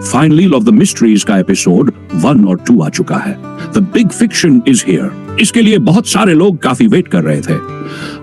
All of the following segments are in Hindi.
फाइनली लव द मिस्ट्रीज का एपिसोड 1 और 2 आ चुका है। The big fiction is here. इसके लिए बहुत सारे लोग काफी वेट कर रहे थे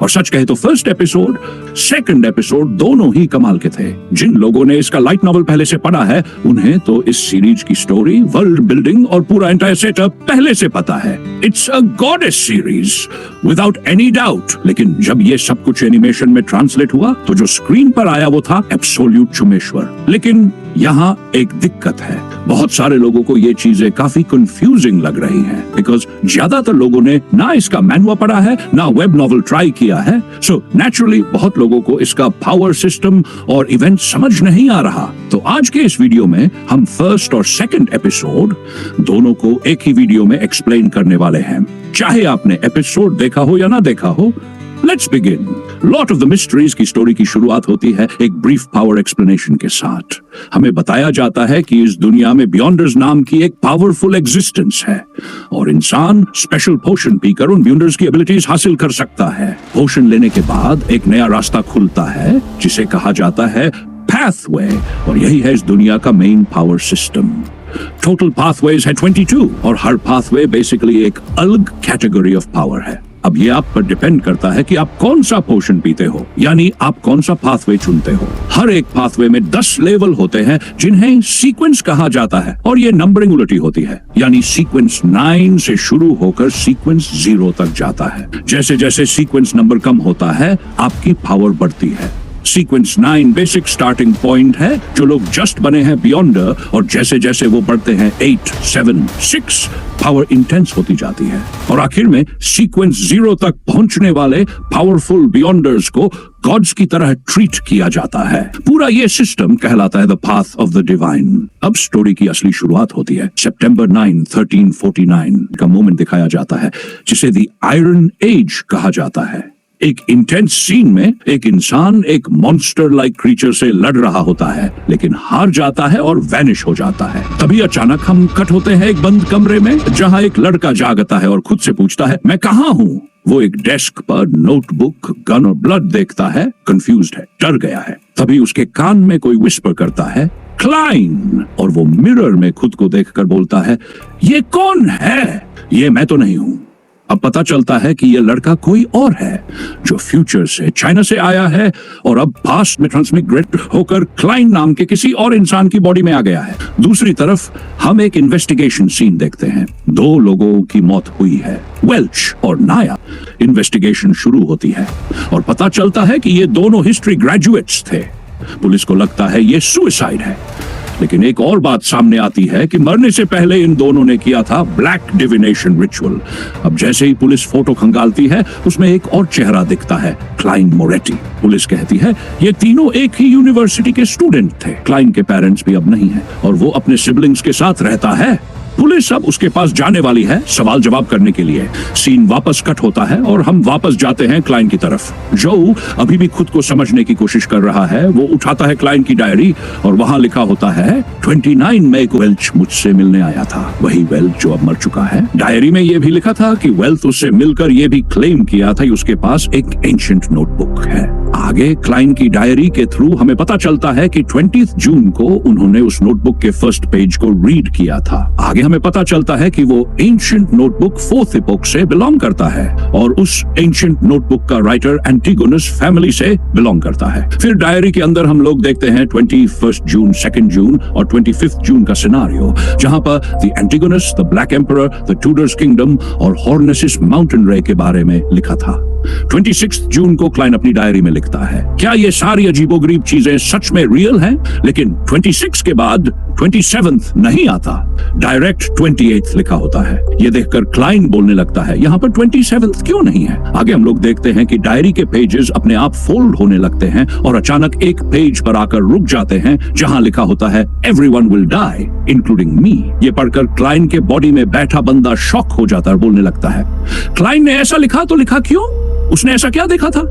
और सच कहे तो फर्स्ट एपिसोड, सेकंड एपिसोड दोनों ही कमाल के थे। जिन लोगों ने इसका लाइट नॉवेल पहले से पढ़ा है उन्हें तो इस सीरीज की स्टोरी, वर्ल्ड बिल्डिंग और पूरा एंटायर सेटअप पहले से पता है। It's a goddess series without any doubt. लेकिन जब ये सब कुछ एनिमेशन में ट्रांसलेट हुआ तो जो स्क्रीन पर आया वो था एब्सोल्यूट चुमेश्वर। लेकिन यहाँ एक दिक्कत है, बहुत सारे लोगों को ये चीजें काफी कंफ्यूजिंग लग रही हैं बिकॉज ज्यादातर लोगों ने ना इसका मैनुआ पढ़ा है ना वेब नॉवेल ट्राई किया है। सो नेचुरली बहुत लोगों को इसका पावर सिस्टम और इवेंट समझ नहीं आ रहा। तो आज के इस वीडियो में हम फर्स्ट और सेकंड एपिसोड दोनों को एक ही वीडियो में एक्सप्लेन करने वाले हैं, चाहे आपने एपिसोड देखा हो या ना देखा हो। Let's begin. Lot of the mysteries की स्टोरी की शुरुआत होती है एक ब्रीफ पावर एक्सप्लेनेशन के साथ। हमें बताया जाता है कि इस दुनिया में बियॉन्डर्स नाम की एक पावरफुल एग्जिस्टेंस है और इंसान स्पेशल पोशन पीकर उन बियॉन्डर्स की एबिलिटीज हासिल कर सकता है। पोशन लेने के बाद एक नया रास्ता खुलता है जिसे कहा जाता है पाथवे, और यही है इस दुनिया का main power system. Total pathways है 22 और हर पाथवे बेसिकली एक अलग कैटेगरी ऑफ पावर है। अब ये आप पर डिपेंड करता है कि आप कौन सा पोशन पीते हो, यानी आप कौन सा पाथवे चुनते हो। हर एक पाथवे में 10 लेवल होते हैं जिन्हें सीक्वेंस कहा जाता है और ये नंबरिंग उलटी होती है, यानी सीक्वेंस 9 से शुरू होकर सीक्वेंस 0 तक जाता है। जैसे जैसे सीक्वेंस नंबर कम होता है आपकी पावर बढ़ती है। सीक्वेंस 9 बेसिक स्टार्टिंग पॉइंट है जो लोग जस्ट बने हैं बियॉन्डर, और जैसे जैसे वो बढ़ते हैं 8, 7, 6 पावर इंटेंस होती जाती है और आखिर में सीक्वेंस 0 तक पहुंचने वाले पावरफुल बियॉन्डर्स को गॉड्स की तरह ट्रीट किया जाता है। पूरा ये सिस्टम कहलाता है the path of the divine. अब स्टोरी की असली शुरुआत होती है। सितंबर 9, 1349 का मोमेंट दिखाया जाता है जिसे द आयरन एज कहा जाता है। एक इंटेंस सीन में एक इंसान एक मॉन्स्टर लाइक क्रीचर से लड़ रहा होता है लेकिन हार जाता है और वैनिश हो जाता है। तभी अचानक हम कट होते हैं एक बंद कमरे में जहां एक लड़का जागता है और खुद से पूछता है मैं कहां हूं। वो एक डेस्क पर नोटबुक, गन और ब्लड देखता है, कंफ्यूज्ड है, डर गया है। तभी उसके कान में कोई विस्पर करता है क्लाइन, और वो मिरर में खुद को देखकर बोलता है ये कौन है? ये मैं तो नहीं हूं। अब पता चलता है कि यह लड़का कोई और है जो फ्यूचर से, चाइना से आया है और अब पास्ट में ट्रांसमिग्रेट होकर क्लाइन नाम के किसी और इंसान की बॉडी में आ गया है। दूसरी तरफ हम एक इन्वेस्टिगेशन सीन देखते हैं। 2 लोगों की मौत हुई है, वेल्च और नाया। इन्वेस्टिगेशन शुरू होती है और पता चलता है कि ये दोनों हिस्ट्री ग्रेजुएट्स थे। पुलिस को लगता है ये सुसाइड है, लेकिन एक और बात सामने आती है कि मरने से पहले इन दोनों ने किया था ब्लैक डिविनेशन रिचुअल। अब जैसे ही पुलिस फोटो खंगालती है उसमें एक और चेहरा दिखता है, क्लाइन मोरेटी। पुलिस कहती है ये तीनों एक ही यूनिवर्सिटी के स्टूडेंट थे। क्लाइन के पेरेंट्स भी अब नहीं हैं और वो अपने सिबलिंग्स के साथ रहता है। पुलिस अब उसके पास जाने वाली है सवाल जवाब करने के लिए। सीन वापस कट होता है और हम वापस जाते हैं क्लाइन की तरफ। जो अभी भी खुद को समझने की कोशिश कर रहा है वो उठाता है क्लाइन की डायरी और वहां लिखा होता है 29 मई को वेल्च मुझसे मिलने आया था, वही वेल्च जो अब मर चुका है। डायरी में ये भी लिखा था कि वेल्थ उससे मिलकर ये भी क्लेम किया था कि उसके पास एक एंशिएंट नोटबुक है। आगे क्लाइन की डायरी के थ्रू हमें पता चलता है कि 20 जून को उन्होंने उस नोटबुक के फर्स्ट पेज को रीड किया था। आगे हमें पता चलता है कि वो एंशिएंट नोटबुक 4th एपोक से बिलोंग करता है और उस एंशिएंट नोटबुक का राइटर एंटिगोनस फैमिली से बिलोंग करता है। फिर डायरी के अंदर हम लोग देखते हैं 21 जून, 2 जून और 25 जून का सिनारियो, जहां पर the Antigonus, the black emperor, the Tudors kingdom और हॉर्नेसिस माउंटेन रे के बारे में लिखा था। 26 जून को क्लाइन अपनी डायरी में लिखता है क्या ये सारी अजीबोगरीब चीजें सच में रियल हैं? लेकिन 26 के बाद 27th नहीं आता, डायरेक्ट 28th लिखा होता है। ये देखकर क्लाइन बोलने लगता है यहाँ पर 27th क्यों नहीं है? आगे हम लोग देखते हैं कि डायरी के पेजेस अपने आप फोल्ड होने लगते हैं और अचानक एक पेज पर आकर रुक जाते हैं जहां लिखा होता है everyone will die including me. ये पढ़कर क्लाइन के बॉडी में बैठा बंदा शॉक हो जाता है, बोलने लगता है क्लाइन ने ऐसा लिखा तो लिखा क्यों? उसने ऐसा क्या देखा था?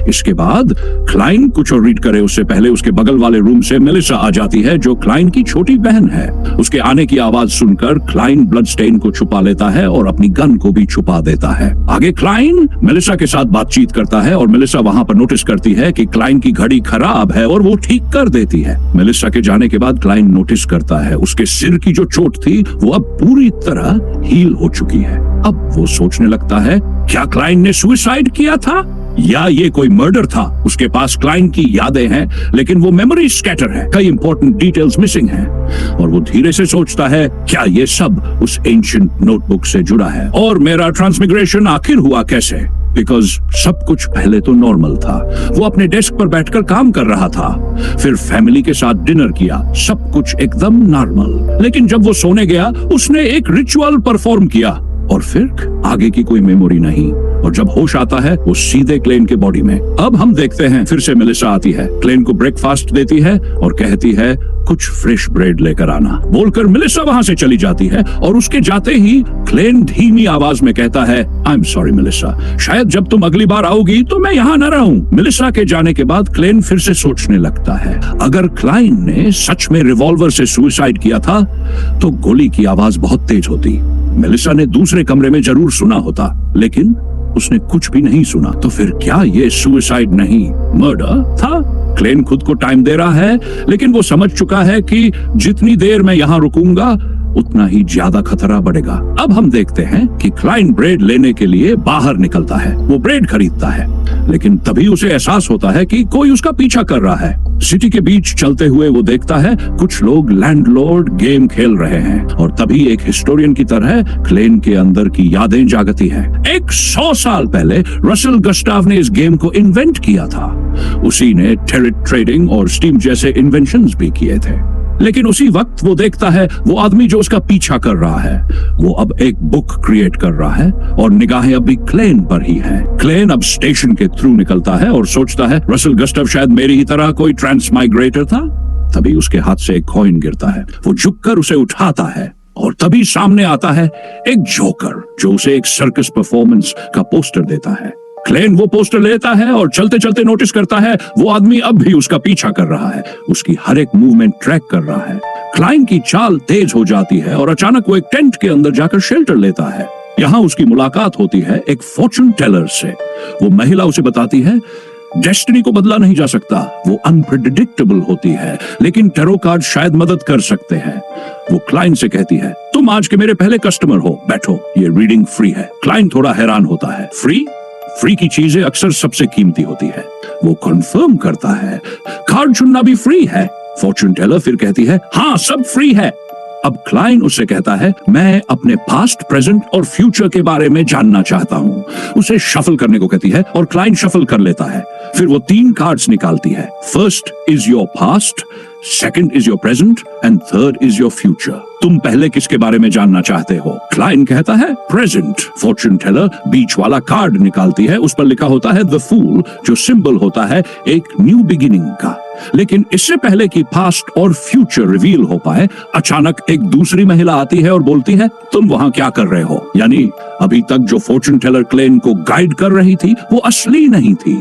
इसके बाद क्लाइन कुछ और रीड करे उससे पहले उसके बगल वाले रूम से मेलिसा आ जाती है, जो क्लाइन की छोटी बहन है। उसके आने की आवाज सुनकर क्लाइन ब्लडस्टेन को छुपा लेता है और अपनी गन को भी छुपा देता है। आगे क्लाइन मेलिसा के साथ बातचीत करता है और मेलिसा वहां पर नोटिस करती है कि क्लाइन की घड़ी खराब है और वो ठीक कर देती है। मेलिसा के जाने के बाद क्लाइन नोटिस करता है उसके सिर की जो चोट थी वो अब पूरी तरह हील हो चुकी है। अब वो सोचने लगता है, क्या क्लाइन ने सुसाइड किया था या ये कोई मर्डर था? उसके पास क्लाइन की यादें हैं, लेकिन वो मेमोरी स्कैटर है, कई इंपॉर्टेंट डिटेल्स मिसिंग हैं। और वो धीरे से सोचता है, क्या ये सब उस एंशिएंट नोटबुक से जुड़ा है? और मेरा ट्रांसमिग्रेशन आखिर हुआ कैसे? बिकॉज सब कुछ पहले तो नॉर्मल था। वो अपने डेस्क पर बैठकर काम कर रहा था, फिर फैमिली के साथ डिनर किया, सब कुछ एकदम नॉर्मल। लेकिन जब वो सोने गया, उसने एक रिचुअल परफॉर्म किया और फिर आगे की कोई मेमोरी नहीं। और जब होश आता है वो सीधे क्लेन के बॉडी में। अब हम देखते हैं फिर से मेलिसा आती है, क्लेन को ब्रेकफास्ट देती है और कहती है कुछ फ्रेश ब्रेड लेकर आना। बोलकर मेलिसा वहां से चली जाती है और उसके जाते ही क्लेन धीमी आवाज में कहता है, आई एम सॉरी मेलिसा, शायद जब तुम अगली बार आओगी तो मैं यहाँ न रहूं। मेलिसा के जाने के बाद क्लेन फिर से सोचने लगता है, अगर क्लाइन ने सच में रिवॉल्वर से सुसाइड किया था तो गोली की आवाज बहुत तेज होती। मेलिसा ने दूसरे कमरे में जरूर सुना होता, लेकिन उसने कुछ भी नहीं सुना। तो फिर क्या ये सुसाइड नहीं, मर्डर था? क्लेन खुद को टाइम दे रहा है, लेकिन वो समझ चुका है कि जितनी देर मैं यहाँ रुकूंगा उतना ही ज्यादा खतरा बढ़ेगा। अब हम देखते हैं कि क्लाइन ब्रेड लेने के लिए बाहर निकलता है। वो ब्रेड खरीदता है, लेकिन तभी उसे एहसास होता है कि कोई उसका पीछा कर रहा है। सिटी के बीच चलते हुए वो देखता है कुछ लोग लैंडलॉर्ड गेम खेल रहे हैं और तभी एक हिस्टोरियन की तरह क्लेन के अंदर की यादें जागती हैं। 100 साल पहले रसल गस्टाव ने इस गेम को इन्वेंट किया था। उसी ने टेरिट ट्रेडिंग और स्टीम जैसे इन्वेंशंस भी किए थे। लेकिन उसी वक्त वो देखता है वो आदमी जो उसका पीछा कर रहा है वो अब एक बुक क्रिएट कर रहा है और निगाहें अभी क्लेन पर ही हैं। क्लेन अब स्टेशन के थ्रू निकलता है और सोचता है रसल गस्टव शायद मेरी ही तरह कोई ट्रांसमाइग्रेटर था। तभी उसके हाथ से एक कॉइन गिरता है, वो झुककर उसे उठाता है और तभी सामने आता है एक जोकर जो उसे एक सर्कस परफॉर्मेंस का पोस्टर देता है। क्लेन वो पोस्टर लेता है और चलते चलते नोटिस करता है वो आदमी अब भी उसका पीछा कर रहा है, उसकी हर एक मूवमेंट ट्रैक कर रहा है। क्लाइन की चाल तेज हो जाती है और अचानक वो एक टेंट के अंदर जाकर शेल्टर लेता है। यहाँ उसकी मुलाकात होती है एक फॉर्चून टेलर से। वो महिला उसे बताती है डेस्टिनी को बदला नहीं जा सकता, वो अनप्रेडिक्टेबल होती है, लेकिन टैरो कार्ड शायद मदद कर सकते हैं। वो क्लाइन से कहती है तुम आज के मेरे पहले कस्टमर हो, बैठो, ये रीडिंग फ्री है। क्लाइन थोड़ा हैरान होता है, फ्री की चीजें अक्सर सबसे कीमती होती है। वो कंफर्म करता है कार्ड चुनना भी फ्री है। फॉर्चून टेलर फिर कहती है हाँ सब फ्री है। अब क्लाइन उससे कहता है मैं अपने पास्ट, प्रेजेंट और फ्यूचर के बारे में जानना चाहता हूँ। उसे शफल करने को कहती है और क्लाइन शफल कर लेता है। फिर वो 3 कार्ड्स निकालती है। First is your past, second is your present and third is your future. तुम पहले किसके बारे में जानना चाहते हो? क्लाइन कहता है प्रेजेंट। फॉर्चून टेलर बीच वाला कार्ड निकालती है, उस पर लिखा होता है द फूल, जो सिंबल होता है एक न्यू बिगिनिंग का। लेकिन इससे पहले कि पास्ट और फ्यूचर रिवील हो पाए, अचानक एक दूसरी महिला आती है और बोलती है तुम वहां क्या कर रहे हो? यानी अभी तक जो फॉर्चून टेलर क्लेन को गाइड कर रही थी वो असली नहीं थी।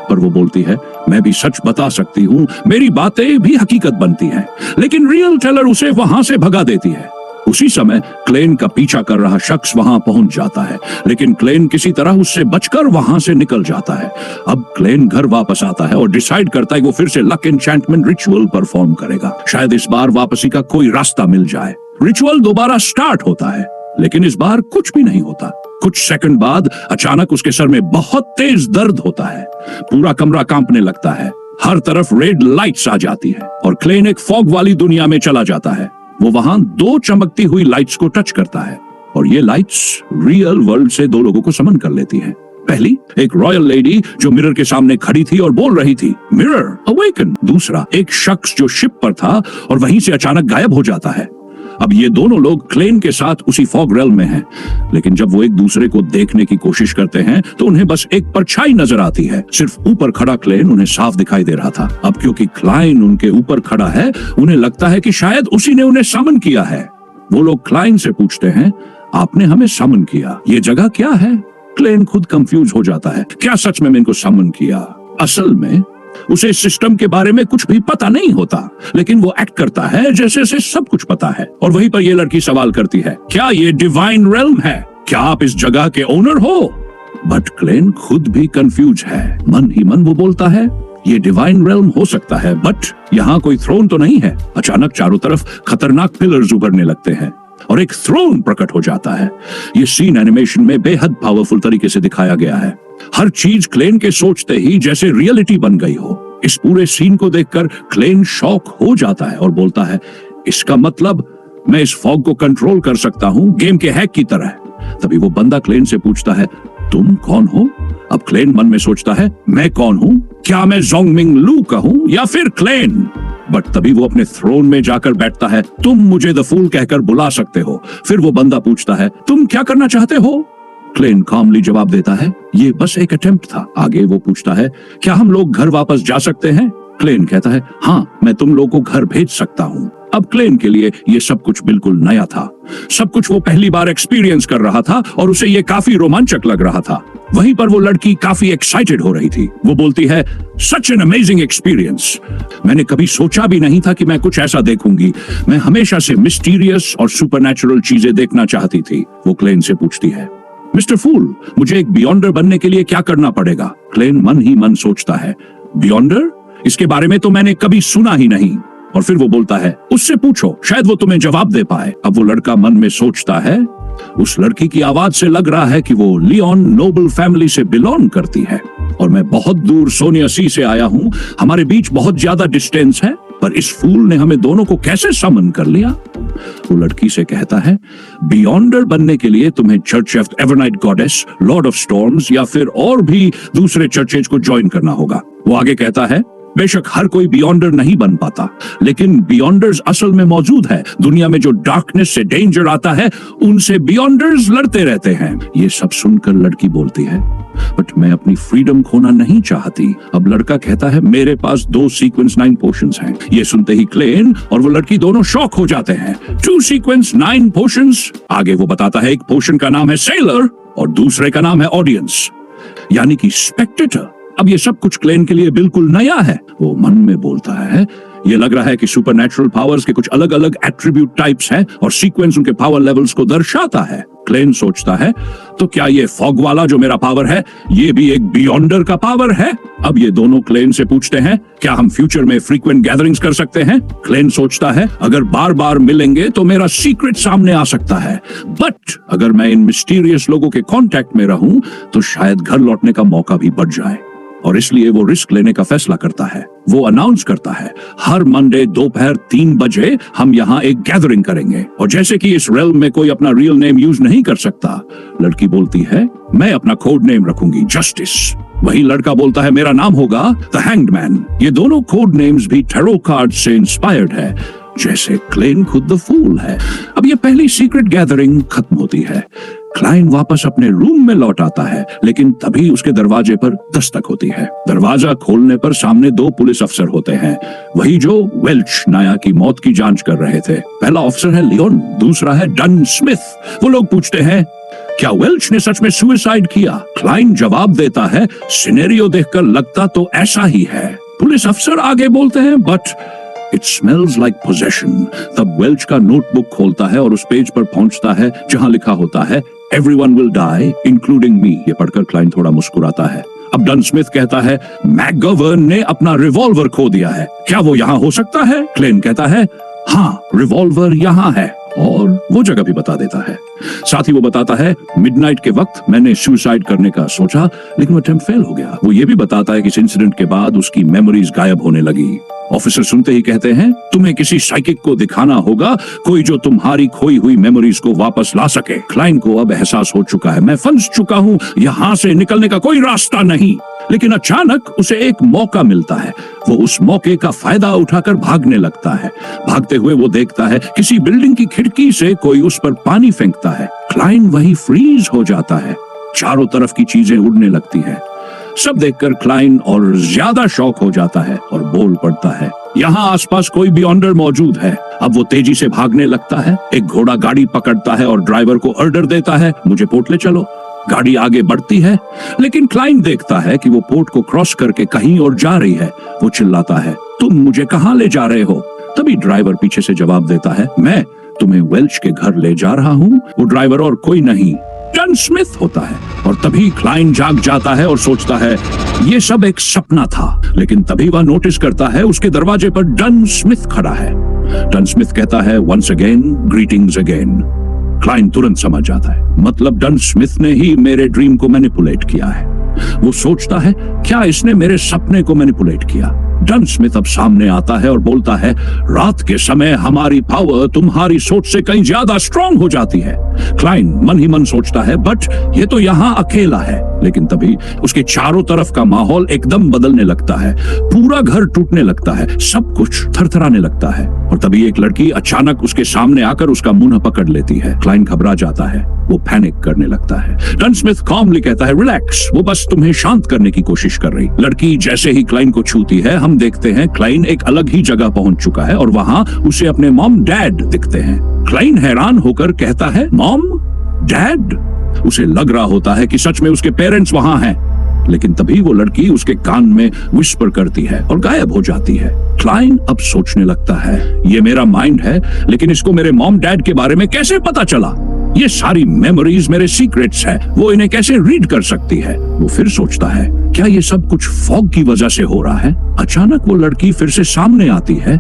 पर वो बोलती है मैं भी सच बता सकती हूँ, मेरी बातें भी हकीकत बनती हैं। लेकिन रियल टेलर उसे वहां से भगा देती है। उसी समय क्लेन का पीछा कर रहा शख्स वहां पहुंच जाता है, लेकिन क्लेन किसी तरह उससे बचकर वहां से निकल जाता है। अब क्लेन घर वापस आता है और डिसाइड करता है कि वो फिर से लक एन्चेंटमेंट रिचुअल परफॉर्म करेगा। शायद इस बार वापसी का कोई रास्ता मिल जाए। रिचुअल दोबारा स्टार्ट होता है, लेकिन इस बार कुछ भी नहीं होता। कुछ सेकंड बाद अचानक उसके सर में बहुत तेज दर्द होता है। पूरा कमरा कांपने लगता है, हर तरफ रेड लाइट्स आ जाती है और क्लेन एक फॉग वाली दुनिया में चला जाता है। वो वहां 2 चमकती हुई लाइट्स को टच करता है और ये लाइट्स रियल वर्ल्ड से 2 लोगों को समन कर लेती हैं। पहली एक रॉयल लेडी जो मिरर के सामने खड़ी थी और बोल रही थी मिरर अवेकन। दूसरा एक शख्स जो शिप पर था और वहीं से अचानक गायब हो जाता है। अब ये दोनों लोग क्लेन के साथ उसी फॉग रेल्म में हैं, लेकिन जब वो एक दूसरे को देखने की कोशिश करते हैं तो उन्हें बस एक परछाई नजर आती है। सिर्फ ऊपर खड़ा क्लेन उन्हें साफ दिखाई दे रहा था। अब क्योंकि क्लाइन उनके ऊपर खड़ा है, उन्हें लगता है कि शायद उसी ने उन्हें समन किया है। वो लोग क्लाइन से पूछते हैं आपने हमें समन किया, ये जगह क्या है? क्लेन खुद कंफ्यूज हो जाता है, क्या सच में मैंने इनको समन किया? असल में उसे सिस्टम के बारे में कुछ भी पता नहीं होता, लेकिन वो एक्ट करता है जैसे उसे सब कुछ पता है। और वहीं पर ये लड़की सवाल करती है, क्या ये डिवाइन रेल्म है? क्या आप इस जगह के ओनर हो? बट क्लेन खुद भी कंफ्यूज है। मन ही मन वो बोलता है, ये डिवाइन रेल्म हो सकता है, बट यहाँ कोई थ्रोन तो नहीं है। अचानक चारों तरफ खतरनाक पिलर्स उभरने लगते हैं और एक थ्रोन प्रकट हो जाता है। ये सीन एनिमेशन में बेहद पावरफुल तरीके से दिखाया गया है। हर चीज क्लेन के सोचते ही जैसे रियलिटी बन गई हो। इस पूरे सीन को देखकर क्लेन शॉक हो जाता है और बोलता है, इसका मतलब मैं इस फॉग को कंट्रोल कर सकता हूँ, गेम के हैक की तरह। तभी वो बंदा क्लेन से पूछता है, तुम कौन हो? अब क्लेन मन में सोचता है, मैं कौन हूँ? क्या मैं जोंगमिंग लू कहूँ या फिर क्लेन? बट तभी वो अपने थ्रोन में जाकर बैठता है। तुम मुझे द फूल कहकर बुला सकते हो। फिर वो बंदा पूछता है, तुम क्या करना चाहते हो? क्लेन कामली जवाब देता है, ये बस एक अटेम्प्ट था। आगे वो पूछता है, क्या हम लोग घर वापस जा सकते हैं? क्लेन कहता है, हाँ, मैं तुम लोगों को घर भेज सकता हूँ। अब क्लेन के लिए ये सब कुछ बिल्कुल नया था। सब कुछ वो पहली बार एक्सपीरियंस कर रहा था और उसे ये काफी रोमांचक लग रहा था। वहीं पर वो लड़की काफी एक्साइटेड हो रही थी। वो बोलती है, सच एन अमेजिंग एक्सपीरियंस। मैंने कभी सोचा भी नहीं था कि मैं कुछ ऐसा देखूंगी। मैं हमेशा से मिस्टीरियस और सुपरनैचुरल चीजें देखना चाहती थी। वो क्लेन से पूछती है, मिस्टर फूल, मुझे एक बियॉन्डर बनने के लिए क्या करना पड़ेगा? क्लेन मन ही मन सोचता है, बियॉन्डर? इसके बारे में तो मैंने कभी सुना ही नहीं। और फिर वो बोलता है, उससे पूछो, शायद वो तुम्हें जवाब दे पाए। अब वो लड़का मन में सोचता है, उस लड़की की आवाज से लग रहा है कि वो लियोन नोबल फैमिली से बिलोंग करती है और मैं बहुत दूर सोनिया सी से आया हूँ। हमारे बीच बहुत ज्यादा डिस्टेंस है, पर इस फूल ने हमें दोनों को कैसे समन कर लिया? वो लड़की से कहता है, बियॉन्डर बनने के लिए तुम्हें church of Evernight goddess, Lord of storms या फिर और भी दूसरे चर्चेज को ज्वाइन करना होगा। वो आगे कहता है, बेशक हर कोई बियॉन्डर नहीं बन पाता, लेकिन बियॉन्डर्स असल में मौजूद है। दुनिया में जो डार्कनेस से डेंजर आता है, उनसे बियॉन्डर्स लड़ते रहते हैं। ये सब सुनकर लड़की बोलती है, बट मैं अपनी फ्रीडम खोना नहीं चाहती। अब लड़का कहता है, मेरे पास 2 सीक्वेंस 9 पोशंस हैं। ये सुनते ही क्लेन और वो लड़की दोनों शॉक हो जाते हैं। 2 सीक्वेंस 9 पोशंस। आगे वो बताता है, एक पोशन का नाम है सेलर और दूसरे का नाम है ऑडियंस, यानी कि स्पेक्टेटर। अब ये सब कुछ क्लेन के लिए बिल्कुल नया है। वो मन में बोलता है, ये लग रहा है कि सुपरनैचुरल पावर्स के कुछ अलग अलग एट्रीब्यूट टाइप्स हैं और सीक्वेंस उनके पावर लेवल्स को दर्शाता है। क्लेन सोचता है, तो क्या ये फॉग वाला जो मेरा पावर है, ये भी एक बियॉन्डर का पावर है? अब ये दोनों क्लेन से पूछते हैं, क्या हम फ्यूचर में फ्रीक्वेंट गैदरिंग्स कर सकते हैं? क्लेन सोचता है, अगर बार बार मिलेंगे तो मेरा सीक्रेट सामने आ सकता है, बट अगर मैं इन मिस्टीरियस लोगों के कांटेक्ट में रहूं तो शायद घर लौटने का मौका भी बढ़ जाए। और इसलिए वो रिस्क लेने का फैसला करता है। वो अनाउंस करता है, हर मंडे दोपहर 3 बजे हम यहाँ एक गैदरिंग करेंगे, और जैसे कि इस रेल्म में कोई अपना रियल नेम यूज नहीं कर सकता, लड़की बोलती है, मैं अपना कोड नेम रखूंगी, जस्टिस। वही लड़का बोलता है, मेरा नाम होगा द हैंग्ड मैन। ये दोनों कोड नेम्स भी टैरो कार्ड से इंस्पायर्ड है, जैसे क्लेन खुद द फूल है। अब ये पहली सीक्रेट गैदरिंग खत्म होती है। क्लाइन वापस अपने रूम में लौट आता है, लेकिन तभी उसके दरवाजे पर दस्तक होती है। दरवाजा खोलने पर सामने 2 पुलिस अफसर होते हैं, वही जो वेल्च नाया की मौत की जांच कर रहे थे। पहला अफसर है लियोन, दूसरा है डन स्मिथ। वो लोग पूछते हैं, क्या वेल्च ने सच में सुसाइड किया? क्लाइन जवाब देता है, सिनेरियो देखकर लगता तो ऐसा ही है। पुलिस अफसर आगे बोलते हैं, but it smells like possession. तब वेल्च का नोटबुक खोलता है और उस पेज पर पहुंचता है जहां लिखा होता है, Everyone will die, including me। ये पढ़कर क्लाइन थोड़ा मुस्कुराता है। अब डन स्मिथ कहता है, मैकगवर्न ने अपना रिवॉल्वर खो दिया है, क्या वो यहाँ हो सकता है? क्लेन कहता है, हाँ, रिवॉल्वर यहाँ है, और वो जगह भी बता देता है। साथ ही वो बताता है, मिडनाइट के वक्त मैंने सुसाइड करने का सोचा, लेकिन वो अटेम्प्ट फेल हो गया। वो ये भी बताता है कि इस इंसिडेंट के बाद उसकी मेमोरीज गायब होने लगी। ऑफिसर सुनते ही कहते हैं, तुम्हें किसी साइकिक को दिखाना होगा, कोई जो तुम्हारी खोई हुई मेमोरीज को वापस ला सके। क्लाइन को अब एहसास हो चुका है, मैं फंस चुका हूँ, यहाँ से निकलने का कोई रास्ता नहीं। लेकिन अचानक उसे एक मौका मिलता है। वो उस मौके का फायदा उठाकर भागने लगता है। भागते हुए वो देखता है किसी बिल्डिंग की खिड़की से कोई उस पर पानी फेंकता है। क्लाइन वही फ्रीज हो जाता है। चारों तरफ की चीजें उड़ने लगती हैं। सब देखकर क्लाइन और ज्यादा शॉक हो जाता है और बोल पड़ता है, यहाँ आसपास कोई बियॉन्डर मौजूद है। अब वो तेजी से भागने लगता है। एक घोड़ा गाड़ी पकड़ता है और ड्राइवर को ऑर्डर देता है, मुझे पोर्ट ले चलो। गाड़ी आगे बढ़ती है, लेकिन क्लाइन देखता है कि वो पोर्ट को क्रॉस करके कहीं और जा रही है। वो चिल्लाता है, तुम मुझे कहां ले जा रहे हो? तभी ड्राइवर पीछे से जवाब देता है, मैं तुम्हें वेल्च के घर ले जा रहा हूं। वो ड्राइवर और कोई नहीं, डन स्मिथ होता है। और तभी क्लाइन जाग जाता है और सोचता है ये सब एक सपना था। लेकिन तभी वह नोटिस करता है उसके दरवाजे पर डन स्मिथ खड़ा है। डन स्मिथ कहता है, once again greetings again. Kline तुरंत समझ जाता है, मतलब डन स्मिथ ने ही मेरे ड्रीम को मैनिपुलेट किया है। वो सोचता है, क्या इसने मेरे सपने को मैनिपुलेट किया? डन स्मिथ अब सामने आता है और बोलता है, रात के समय हमारी पावर तुम्हारी सोच से कहीं ज्यादा स्ट्रांग हो जाती है। क्लाइन मन ही मन सोचता है, बट ये तो यहाँ अकेला है। लेकिन तभी उसके चारों तरफ का माहौल एकदम बदलने लगता है। पूरा घर टूटने लगता है, सब कुछ थरथराने लगता है। और तभी एक लड़की अचानक उसके सामने आकर उसका मुंह पकड़ लेती है। क्लाइन घबरा जाता है, वो पैनिक करने लगता है। डन स्मिथ कॉमली कहता है, रिलैक्स, वो बस तुम्हें शांत करने की कोशिश कर रही। लड़की जैसे ही क्लाइन को छूती है, हम देखते हैं क्लाइन एक अलग ही जगह पहुंच चुका है और वहां उसे अपने मॉम डैड दिखते हैं। क्लाइन हैरान होकर कहता है, मॉम डैड? उसे लग रहा होता है कि सच में उसके पेरेंट्स वहां हैं। लेकिन तभी वो लड़की उसके कान में विस्पर करती है और गायब हो जाती है। क्लाइन अब सोचने लगता है, ये मेरा माइंड है, लेकिन इसको मेरे मॉम डैड के बारे में कैसे पता चला? ये सारी मेमोरीज मेरे सीक्रेट्स है, वो इन्हें कैसे रीड कर सकती है? वो फिर सोचता है, क्या ये सब कुछ फॉग की वजह से हो रहा है? अचानक वो लड़की फिर से सामने आती है,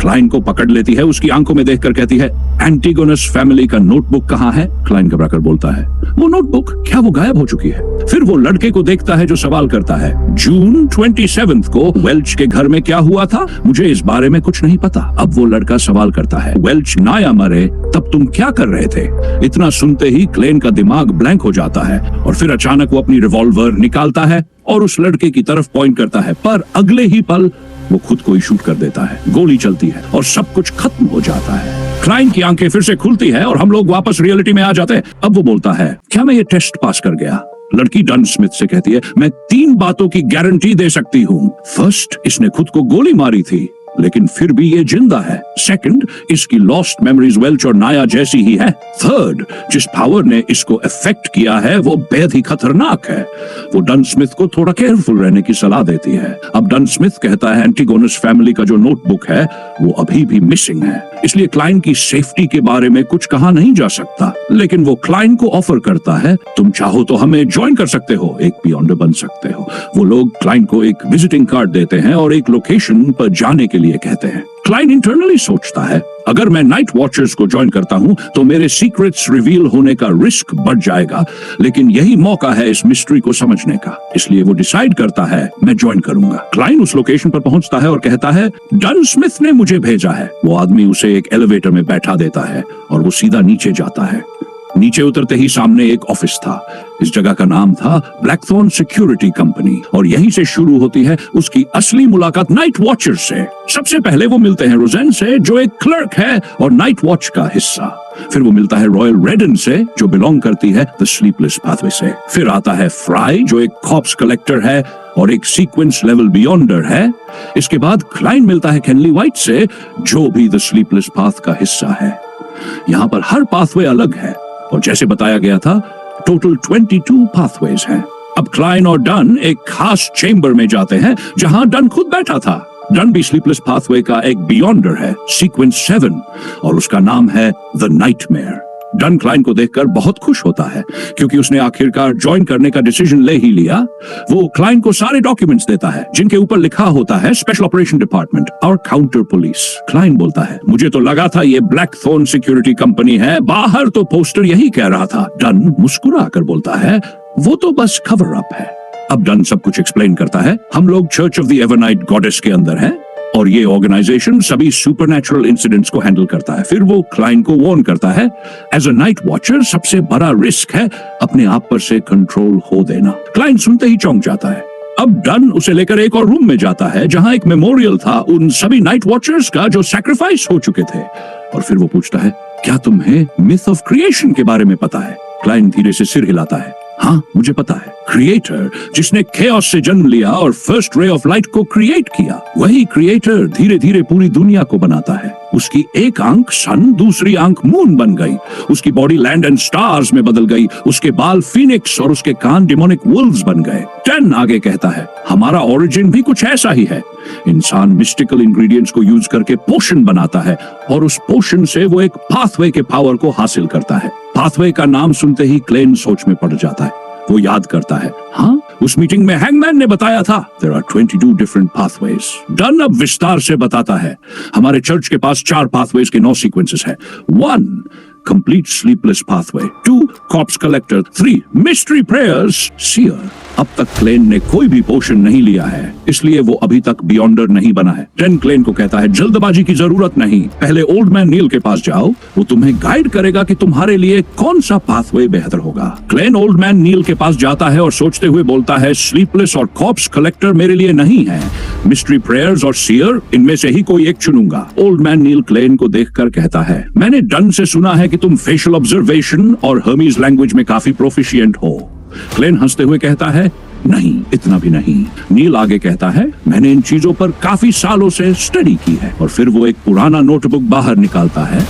क्लाइन को पकड़ लेती है, उसकी आंखों में देखकर कहती है, एंटीगोनस फैमिली का नोटबुक कहाँ है? क्लाइन घबराकर बोलता है, वो नोटबुक, क्या वो गायब हो चुकी है? फिर वो लड़के को देखता है जो सवाल करता है, जून 27 को वेल्च के घर में क्या हुआ था? मुझे इस बारे में कुछ नहीं पता। अब वो लड़का सवाल करता है, वेल्च नाया मरे तब तुम क्या कर रहे थे? इतना सुनते ही क्लेन का दिमाग ब्लैंक हो जाता है और फिर अचानक वो अपनी रिवॉल्वर निकालता है और उस लड़के की तरफ पॉइंट करता है, पर अगले ही पल वो खुद को ही शूट कर देता है। गोली चलती है और सब कुछ खत्म हो जाता है। क्लाइन की आंखें फिर से खुलती है और हम लोग वापस रियलिटी में आ जाते हैं। अब वो बोलता है, क्या मैं ये टेस्ट पास कर गया? लड़की डन स्मिथ से कहती है, मैं 3 बातों की गारंटी दे सकती हूँ। फर्स्ट, इसने खुद को गोली मारी थी, लेकिन फिर भी ये जिंदा है। सेकंड, इसकी लॉस्ट मेमोरीज वेल्च और नाया जैसी ही है। थर्ड, जिस पावर ने इसको अफेक्ट किया है वो बेहद ही खतरनाक है। वो डन स्मिथ को थोड़ा केयरफुल रहने की सलाह देती है। अब डन स्मिथ कहता है, एंटीगोनस फैमिली का जो नोटबुक है वो अभी भी मिसिंग है, इसलिए क्लाइन की सेफ्टी के बारे में कुछ कहा नहीं जा सकता। लेकिन वो क्लाइन को ऑफर करता है, तुम चाहो तो हमें ज्वाइन कर सकते हो, एक बियॉन्डर बन सकते हो। वो लोग क्लाइन को एक विजिटिंग कार्ड देते हैं और एक लोकेशन पर जाने के लिए कहते हैं। क्लाइन इंटरनली सोचता है, अगर मैं नाइट वॉचर्स को ज्वाइन करता हूं तो मेरे सीक्रेट्स रिवील होने का रिस्क बढ़ जाएगा, लेकिन यही मौका है इस मिस्ट्री को समझने का। इसलिए वो डिसाइड करता है, मैं ज्वाइन करूंगा। क्लाइन उस लोकेशन पर पहुंचता है और कहता है, डन स्मिथ ने मुझे भेजा है। वो आदमी उसे एक एलिवेटर में बैठा देता है और वो सीधा नीचे जाता है। नीचे उतरते ही सामने एक ऑफिस था। इस जगह का नाम था ब्लैकथॉर्न सिक्योरिटी कंपनी और यहीं से शुरू होती है उसकी असली मुलाकात नाइट वॉचर से। सबसे पहले वो मिलते हैं रोजेन से, जो एक क्लर्क है और नाइट वॉच का हिस्सा। फिर वो मिलता है रॉयल रेडन से, जो बिलोंग करती है द स्लीपलेस पाथवे से। फिर आता है फ्राई, जो एक कॉप्स कलेक्टर है और एक सीक्वेंस लेवल बियॉन्डर है। इसके बाद क्लाइन मिलता है केनली वाइट से, जो भी द स्लीपलेस पाथ का हिस्सा है। यहाँ पर हर पाथवे अलग है और जैसे बताया गया था, टोटल 22 पाथवेज हैं। अब क्लाइन और डन एक खास चेंबर में जाते हैं जहां डन खुद बैठा था। डन भी स्लीपलेस पाथवे का एक बियॉन्डर है, सीक्वेंस 7, और उसका नाम है द नाइटमेयर। डन क्लाइन को देखकर बहुत खुश होता है क्योंकि उसने आखिरकार ज्वाइन करने का डिसीजन ले ही लिया। वो क्लाइन को सारे डॉक्यूमेंट्स देता है जिनके ऊपर लिखा होता है स्पेशल ऑपरेशन डिपार्टमेंट और काउंटर पुलिस। क्लाइन बोलता है, मुझे तो लगा था ये ब्लैकथॉर्न सिक्योरिटी कंपनी है, बाहर तो पोस्टर यही कह रहा था। डन मुस्कुरा कर बोलता है, वो तो बस कवर अप है। अब डन सब कुछ एक्सप्लेन करता है। हम लोग church of the Evernight goddess के अंदर हैं और ये ऑर्गेनाइजेशन सभी सुपरनैचुरल इंसिडेंट्स को हैंडल करता है। फिर वो क्लाइन को वार्न करता है, एज अ नाइट वॉचर सबसे बड़ा रिस्क है अपने आप पर से कंट्रोल खो देना। क्लाइन सुनते ही चौंक जाता है। अब डन उसे लेकर एक और रूम में जाता है जहां एक मेमोरियल था उन सभी नाइट वॉचर्स का जो सैक्रिफाइस हो चुके थे। और फिर वो पूछता है, क्या तुम्हें मिथ ऑफ क्रिएशन के बारे में पता है? क्लाइन धीरे से सिर हिलाता है, हाँ, मुझे पता है। क्रिएटर, जिसने chaos से जन्म लिया और फर्स्ट रे ऑफ लाइट को क्रिएट किया, वही क्रिएटर धीरे धीरे पूरी दुनिया को बनाता है। उसकी एक आंख सन, दूसरी आंख मून बन गई, उसकी बॉडी लैंड एंड स्टार्स में बदल गई, उसके बाल फीनिक्स और उसके कान डिमोनिक वुल्व्स बन गए। 10 आगे कहता है, हमारा ओरिजिन भी कुछ ऐसा ही है। इंसान मिस्टिकल इंग्रेडिएंट्स को यूज करके पोशन बनाता है और उस पोशन से वो एक पाथवे के पावर को हासिल करता है। पाथवे का नाम सुनते ही क्लेन सोच में पड़ जाता है। वो याद करता है, हाँ, उस मीटिंग में हैंगमैन ने बताया था, there are 22 different pathways। Done अब विस्तार से बताता है, हमारे चर्च के पास 4 pathways के 9 सीक्वेंसेस है। 1 complete sleepless pathway, 2 corpse collector, 3 mystery prayers, seer। अब तक क्लेन ने कोई भी पोशन नहीं लिया है, इसलिए वो अभी तक बियॉन्डर नहीं बना है। 10 क्लेन को कहता है, जल्दबाजी की जरूरत नहीं, पहले ओल्ड मैन नील के पास जाओ, वो तुम्हें गाइड करेगा कि तुम्हारे लिए कौन सा पाथवे बेहतर होगा। क्लेन ओल्ड मैन नील के पास जाता है और सोचते हुए बोलता है, स्लीपलेस और कॉप्स कलेक्टर मेरे लिए नहीं है, मिस्ट्री प्रेयर्स और सीयर, इनमें से ही कोई एक चुनूंगा। ओल्ड मैन नील क्लेन को देखकर कहता है, मैंने डन से सुना है कि तुम फेशियल ऑब्जर्वेशन और हर्मीज लैंग्वेज में काफी प्रोफिशिएंट हो। क्लेन हंसते हुए कहता है, नहीं, इतना भी नहीं। नील आगे कहता है, मैंने इन चीजों पर काफी सालों से स्टडी की है। और फिर वो एक पुराना नोटबुक बाहर निकालता है।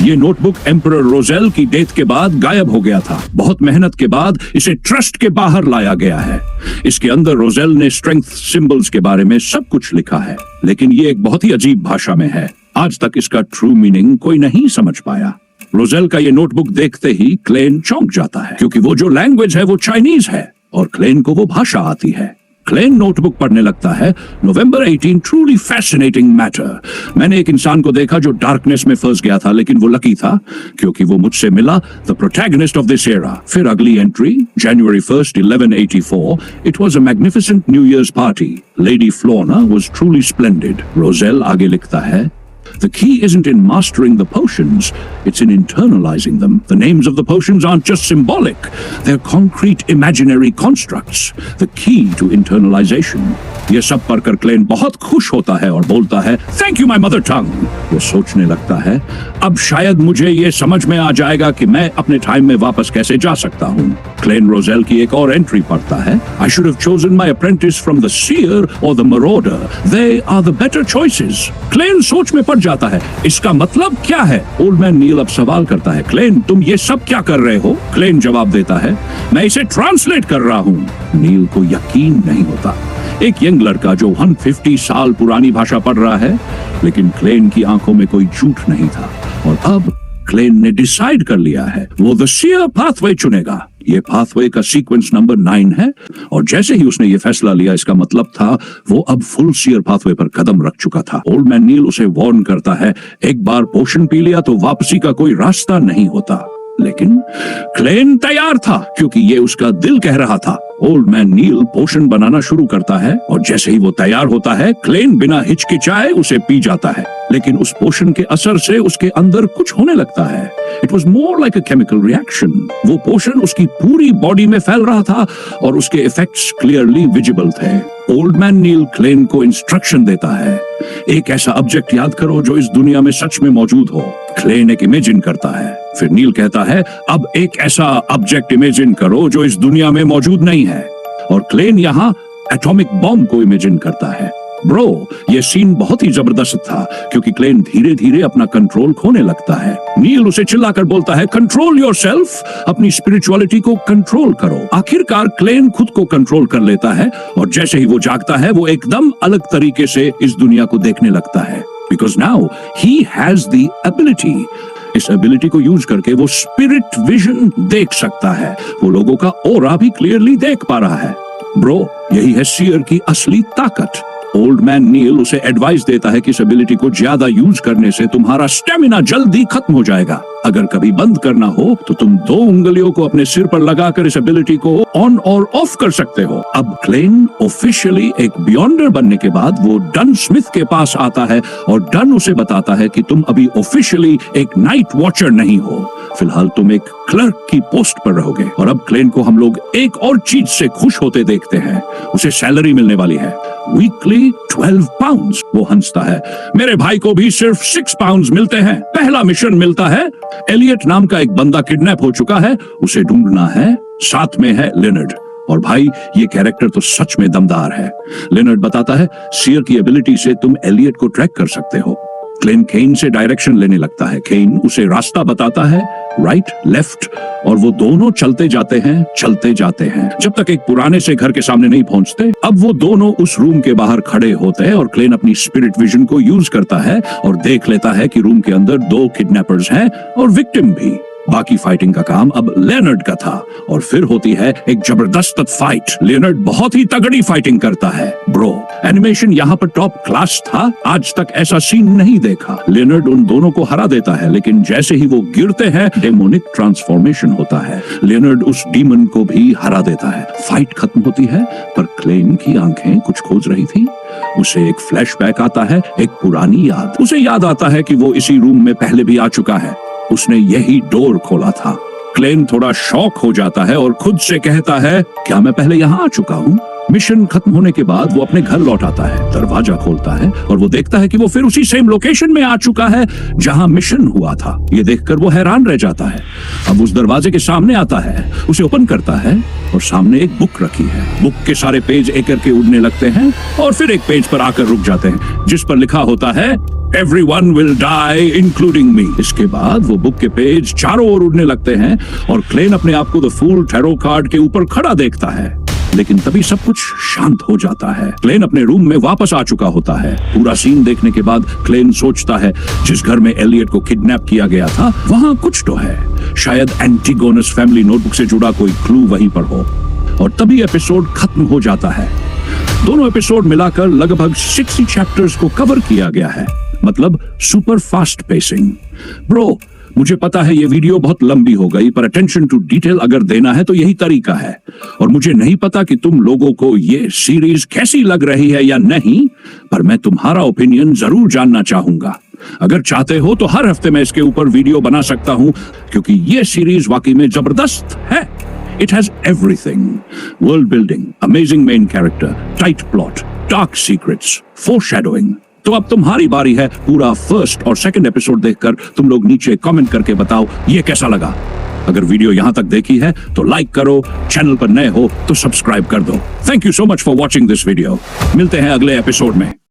ये नोटबुक एम्परर रोजेल की डेथ के बाद गायब हो गया था। बहुत मेहनत के बाद इसे ट्रस्ट के बाहर लाया गया है। इसके अंदर रोजेल ने स्ट्रेंथ सिंबल्स के बारे में सब कुछ लिखा है, लेकिन ये एक बहुत ही अजीब भाषा में है। आज तक इसका ट्रू मीनिंग कोई नहीं समझ पाया। रोजेल का ये नोटबुक देखते ही क्लेन चौंक जाता है, क्योंकि वो जो लैंग्वेज है वो चाइनीज है और क्लेन को वो भाषा आती है। क्लेन नोटबुक पढ़ने लगता है। नवंबर 18 ट्रूली फैसिनेटिंग मैटर। मैंने एक इंसान को देखा जो डार्कनेस में फंस गया था, लेकिन वो लकी था क्योंकि वो मुझसे मिला, the protagonist of this era. फिर अगली entry, January 1st, 1184। It was a magnificent new year's party. Lady Flona was truly splendid. Rozel आगे लिखता है, the key isn't in mastering the potions, it's in internalizing them. The names of the potions aren't just symbolic, they're concrete imaginary constructs. The key to internalization. ये सब पढ़कर क्लेन बहुत खुश होता है और बोलता है, thank you my mother tongue. वो सोचने लगता है, अब शायद मुझे ये समझ में आ जाएगा कि मैं अपने टाइम में वापस कैसे जा सकता हूँ। क्लेन रोजेल की एक और एंट्री पढ़ता है, I should have chosen my apprentice from the seer or the marauder. They are the better choices. Klein सोच में पड़ जाता है, इसका मतलब क्या है? ओल्ड मैन नील अब सवाल करता है, क्लेन तुम ये सब क्या कर रहे हो? क्लेन जवाब देता है, मैं इसे ट्रांसलेट कर रहा हूँ। नील को यकीन नहीं होता। एक यंग लड़का जो 150 साल पुरानी भाषा पढ़ रहा है, लेकिन क्लेन की आंखों में कोई झूठ नहीं था। और अब क्लेन ने डिसाइड कर लिया है, वो द सीयर पाथवे चुनेगा। ये पाथवे का सीक्वेंस नंबर 9 है और जैसे ही उसने ये फैसला लिया, इसका मतलब था वो अब फुल सीयर पाथवे पर कदम रख चुका था। ओल्ड मैन नील उसे वार्न करता है, एक बार पोशन पी लिया तो वापसी का कोई रास्ता नहीं होता। लेकिन क्लेन तैयार था, क्योंकि ये उसका दिल कह रहा था। ओल्ड मैन नील पोशन बनाना शुरू करता है और जैसे ही वो तैयार होता है, क्लेन बिना हिचकिचाए उसे पी जाता है। लेकिन उस पोशन के असर से उसके अंदर कुछ होने लगता है। It was more like a chemical reaction. वो पोशन उसकी पूरी बॉडी में फैल रहा था और उसके इफेक्ट्स क्लियरली विजिबल थे। ओल्ड मैन नील क्लेन को इंस्ट्रक्शन देता है, एक ऐसा ऑब्जेक्ट याद करो जो इस दुनिया में सच में मौजूद हो। क्लेन एक इमेजिन करता है। फिर नील कहता है, अब एक ऐसा ऑब्जेक्ट इमेजिन करो जो इस दुनिया में मौजूद नहीं है। और क्लेन यहाँ एटॉमिक बॉम्ब को इमेजिन करता है। ब्रो, ये सीन बहुत ही जबरदस्त था, क्योंकि क्लेन धीरे धीरे अपना कंट्रोल खोने लगता है। नील उसे चिल्लाकर बोलता है, कंट्रोल योरसेल्फ, अपनी स्पिरिचुअलिटी को कंट्रोल करो। आखिरकार क्लेन खुद को कंट्रोल कर लेता है और जैसे ही वो जागता है, वो एकदम अलग तरीके से इस दुनिया को देखने लगता है। Because now he has the ability. इस एबिलिटी को यूज करके वो स्पिरिट विजन देख सकता है। वो लोगों का ऑरा भी क्लियरली देख पा रहा है। ब्रो, यही है सीयर की असली ताकत। ओल्ड मैन नील उसे एडवाइस देता है कि इस एबिलिटी को ज्यादा यूज करने से तुम्हारा स्टेमिना जल्दी खत्म हो जाएगा। अगर कभी बंद करना हो तो तुम 2 उंगलियों को अपने सिर पर लगाकर इस एबिलिटी को ऑन और ऑफ कर सकते हो। अब क्लेन ऑफिशियली एक बियॉन्डर बनने के बाद वो डन स्मिथ के पास आता है और डन उसे बताता है कि तुम अभी ऑफिशियली एक नाइट वॉचर नहीं हो, फिलहाल तुम एक क्लर्क की पोस्ट पर रहोगे। और अब क्लेन को हम लोग एक और चीज से खुश होते देखते हैं, उसे सैलरी मिलने वाली है, वीकली 12 पाउंड्स। वो हंसता है, मेरे भाई को भी सिर्फ 6 पाउंड्स मिलते हैं। पहला मिशन मिलता है, एलियट नाम का एक बंदा किडनैप हो चुका है, उसे ढूंढना है साथ में है लेनर्ड। और भाई ये कैरेक्टर तो सच में दमदार है। लेनर्ड बताता है सियर की एबिलिटी से तुम एलियट को ट्रैक कर सकते हो। क्लेन केन से डायरेक्शन लेने लगता है, केन उसे रास्ता बताता है, राइट लेफ्ट, और वो दोनों चलते जाते हैं जब तक एक पुराने से घर के सामने नहीं पहुंचते। अब वो दोनों उस रूम के बाहर खड़े होते हैं और क्लेन अपनी स्पिरिट विजन को यूज करता है और देख लेता है कि रूम के अंदर 2 किडनैपर्स हैं और विक्टिम भी। बाकी फाइटिंग का काम अब लेनर्ड का था और फिर होती है एक जबरदस्त फाइट। लेनर्ड बहुत ही तगड़ी फाइटिंग करता है ब्रो। एनिमेशन यहाँ पर टॉप क्लास था, आज तक ऐसा सीन नहीं देखा। लेनर्ड उन दोनों को हरा देता है, लेकिन जैसे ही वो गिरते हैं डेमोनिक ट्रांसफॉर्मेशन होता है। लेनर्ड उस डीमन को भी हरा देता है। फाइट खत्म होती है पर क्लेन की आंखें कुछ खोज रही थी। उसे एक फ्लैशबैक आता है, एक पुरानी याद। उसे याद आता है कि वो इसी रूम में पहले भी आ चुका है, उसने यही डोर खोला था। क्लेन थोड़ा शॉक हो जाता है और खुद से कहता है क्या मैं पहले यहाँ आ चुका हूँ। मिशन खत्म होने के बाद वो अपने घर लौट आता है, दरवाजा खोलता है और वो देखता है कि वो फिर उसी सेम लोकेशन में आ चुका है जहां मिशन हुआ था। ये देखकर वो हैरान रह जाता है। अब उस दरवाजे के सामने आता है, उसे ओपन करता है और सामने एक बुक रखी है। बुक के सारे पेज एक करके उड़ने लगते हैं और फिर एक पेज पर आकर रुक जाते हैं जिस पर लिखा होता है Everyone will die including me। इसके बाद वो बुक के पेज चारों ओर उड़ने लगते हैं और क्लेन अपने आप को द फूल टैरो कार्ड के ऊपर खड़ा देखता है। लेकिन तभी सब कुछ शांत हो जाता है। क्लेन अपने रूम में वापस आ चुका होता है। पूरा सीन देखने के बाद क्लेन सोचता है जिस घर में एलियट को किडनैप किया गया था वहां कुछ तो है। शायद एंटीगोनस फैमिली नोटबुक से जुड़ा कोई क्लू वहीं पर हो। और तभी एपिसोड खत्म हो जाता है। दोनों एपिसोड मिलाकर लगभग 60 चैप्टर्स को कवर किया गया है, मतलब सुपर फास्ट पेसिंग। ब्रो मुझे पता है ये वीडियो बहुत लंबी हो गई, पर अटेंशन टू डिटेल अगर देना है तो यही तरीका है। और मुझे नहीं पता कि तुम लोगों को ये सीरीज कैसी लग रही है या नहीं, पर मैं तुम्हारा ओपिनियन जरूर जानना चाहूंगा। अगर चाहते हो तो हर हफ्ते मैं इसके ऊपर वीडियो बना सकता हूं, क्योंकि ये सीरीज वाकई में जबरदस्त है। It has everything: world building, amazing main character, tight plot, dark secrets, foreshadowing। तो अब तुम्हारी बारी है। पूरा फर्स्ट और सेकंड एपिसोड देखकर तुम लोग नीचे कमेंट करके बताओ ये कैसा लगा। अगर वीडियो यहां तक देखी है तो लाइक करो, चैनल पर नए हो तो सब्सक्राइब कर दो। Thank you so much for watching this video. मिलते हैं अगले एपिसोड में।